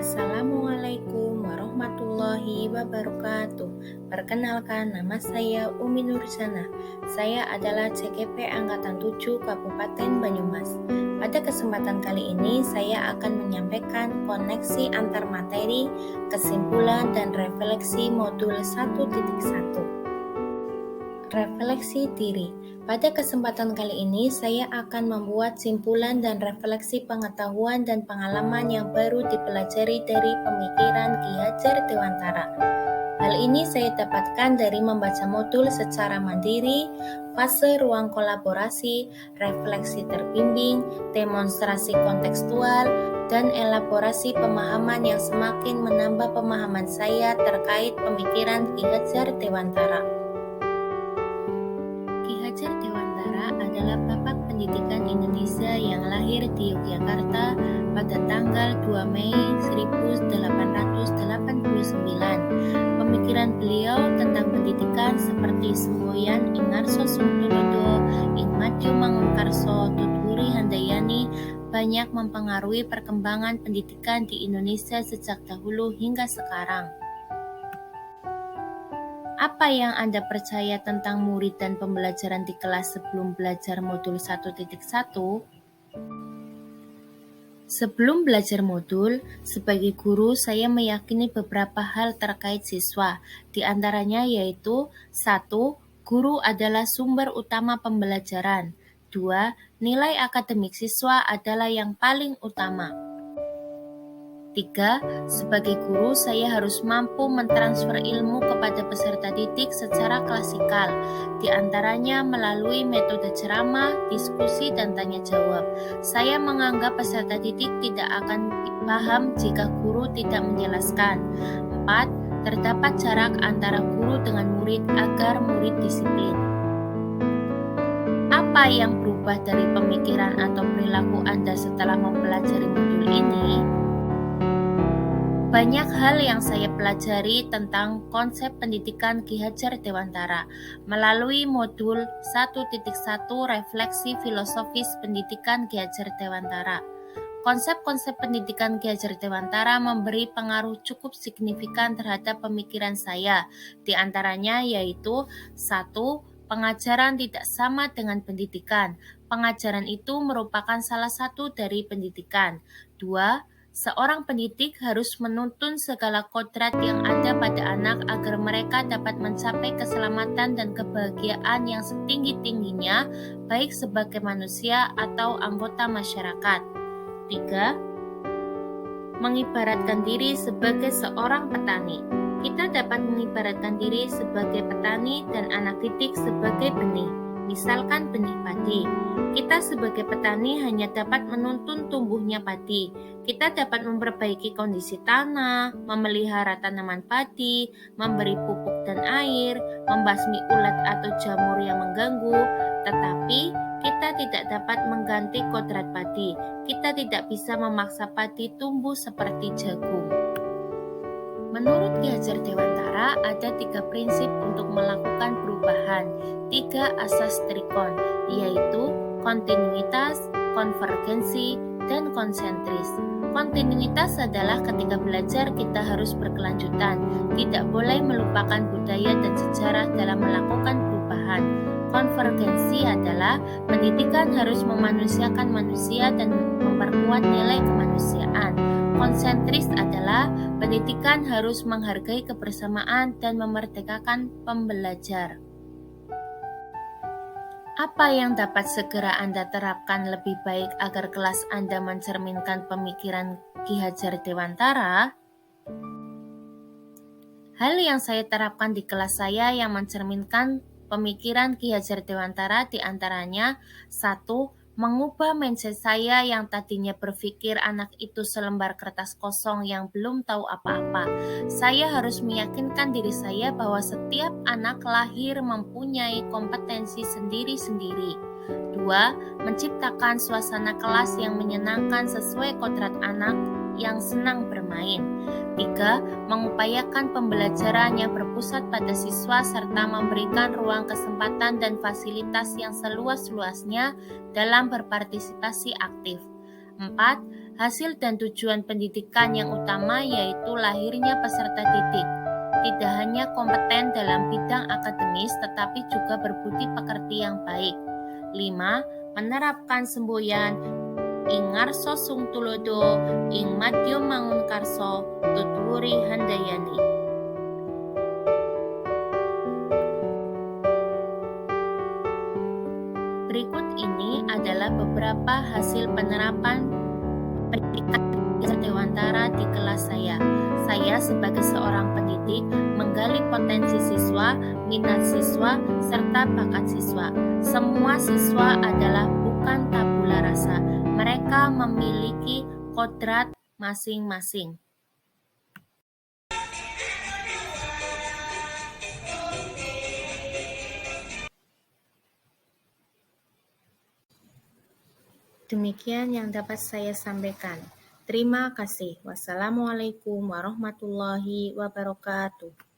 Assalamualaikum warahmatullahi wabarakatuh. Perkenalkan, nama saya Umi Nursana. Saya adalah CKP Angkatan 7 Kabupaten Banyumas. Pada kesempatan kali ini, saya akan menyampaikan koneksi antar materi, kesimpulan, dan refleksi modul 1.1. Refleksi diri. Pada kesempatan kali ini, saya akan membuat simpulan dan refleksi pengetahuan dan pengalaman yang baru dipelajari dari pemikiran Ki Hajar Dewantara. Hal ini saya dapatkan dari membaca modul secara mandiri, fase ruang kolaborasi, refleksi terbimbing, demonstrasi kontekstual, dan elaborasi pemahaman yang semakin menambah pemahaman saya terkait pemikiran Ki Hajar Dewantara. Ki Hajar Dewantara adalah Bapak Pendidikan Indonesia yang lahir di Yogyakarta pada tanggal 2 Mei 1889. Pemikiran beliau tentang pendidikan seperti semboyan Ingarso Sungtudodo, Inmadyo Mangunkarso, Tutwuri Handayani banyak mempengaruhi perkembangan pendidikan di Indonesia sejak dahulu hingga sekarang. Apa yang Anda percaya tentang murid dan pembelajaran di kelas sebelum belajar modul 1.1? Sebelum belajar modul, sebagai guru saya meyakini beberapa hal terkait siswa, di antaranya yaitu 1. Guru adalah sumber utama pembelajaran. 2. Nilai akademik siswa adalah yang paling utama. 3. Sebagai guru, saya harus mampu mentransfer ilmu kepada peserta didik secara klasikal, di antaranya melalui metode ceramah, diskusi, dan tanya jawab. Saya menganggap peserta didik tidak akan paham jika guru tidak menjelaskan. 4. Terdapat jarak antara guru dengan murid agar murid disiplin. Apa yang berubah dari pemikiran atau perilaku Anda setelah mempelajari modul ini? Banyak hal yang saya pelajari tentang konsep pendidikan Ki Hajar Dewantara melalui modul 1.1 Refleksi Filosofis Pendidikan Ki Hajar Dewantara. Konsep-konsep pendidikan Ki Hajar Dewantara memberi pengaruh cukup signifikan terhadap pemikiran saya, di antaranya yaitu 1. Pengajaran tidak sama dengan pendidikan. Pengajaran itu merupakan salah satu dari pendidikan. 2. Seorang pendidik harus menuntun segala kodrat yang ada pada anak agar mereka dapat mencapai keselamatan dan kebahagiaan yang setinggi-tingginya, baik sebagai manusia atau anggota masyarakat. 3. Mengibaratkan diri sebagai seorang petani. Kita dapat mengibaratkan diri sebagai petani dan anak didik sebagai benih. Misalkan benih padi, kita sebagai petani hanya dapat menuntun tumbuhnya padi. Kita dapat memperbaiki kondisi tanah, memelihara tanaman padi, memberi pupuk dan air, membasmi ulat atau jamur yang mengganggu, tetapi kita tidak dapat mengganti kodrat padi. Kita tidak bisa memaksa padi tumbuh seperti jagung. Menurut Ki Hajar Dewantara, ada 3 prinsip untuk melakukan perubahan, 3 asas trikon, yaitu kontinuitas, konvergensi, dan konsentris. Kontinuitas adalah ketika belajar kita harus berkelanjutan, tidak boleh melupakan budaya dan sejarah dalam melakukan perubahan. Konvergensi adalah pendidikan harus memanusiakan manusia dan memperkuat nilai kemanusiaan. Konsentris adalah pendidikan harus menghargai kebersamaan dan memerdekakan pembelajar. Apa yang dapat segera Anda terapkan lebih baik agar kelas Anda mencerminkan pemikiran Ki Hajar Dewantara? Hal yang saya terapkan di kelas saya yang mencerminkan pemikiran Ki Hajar Dewantara diantaranya 1. Mengubah mindset saya yang tadinya berpikir anak itu selembar kertas kosong yang belum tahu apa-apa. Saya harus meyakinkan diri saya bahwa setiap anak lahir mempunyai kompetensi sendiri-sendiri. 2. Menciptakan suasana kelas yang menyenangkan sesuai kodrat anak yang senang bermain. 3. Mengupayakan pembelajaran yang berpusat pada siswa serta memberikan ruang kesempatan dan fasilitas yang seluas-luasnya dalam berpartisipasi aktif. 4. Hasil dan tujuan pendidikan yang utama yaitu lahirnya peserta didik. Tidak hanya kompeten dalam bidang akademis, tetapi juga berbudi pekerti yang baik. 5. Menerapkan semboyan ing ngarso sung tulodo, ing madyo mangun karso, tuturi handayani. Berikut ini adalah beberapa hasil penerapan pendidikan Dewantara di kelas saya. Saya sebagai seorang pendidik menggali potensi siswa, minat siswa, serta bakat siswa. Semua siswa adalah bukan tabula rasa. Mereka memiliki kodrat masing-masing. Demikian yang dapat saya sampaikan. Terima kasih. Wassalamualaikum warahmatullahi wabarakatuh.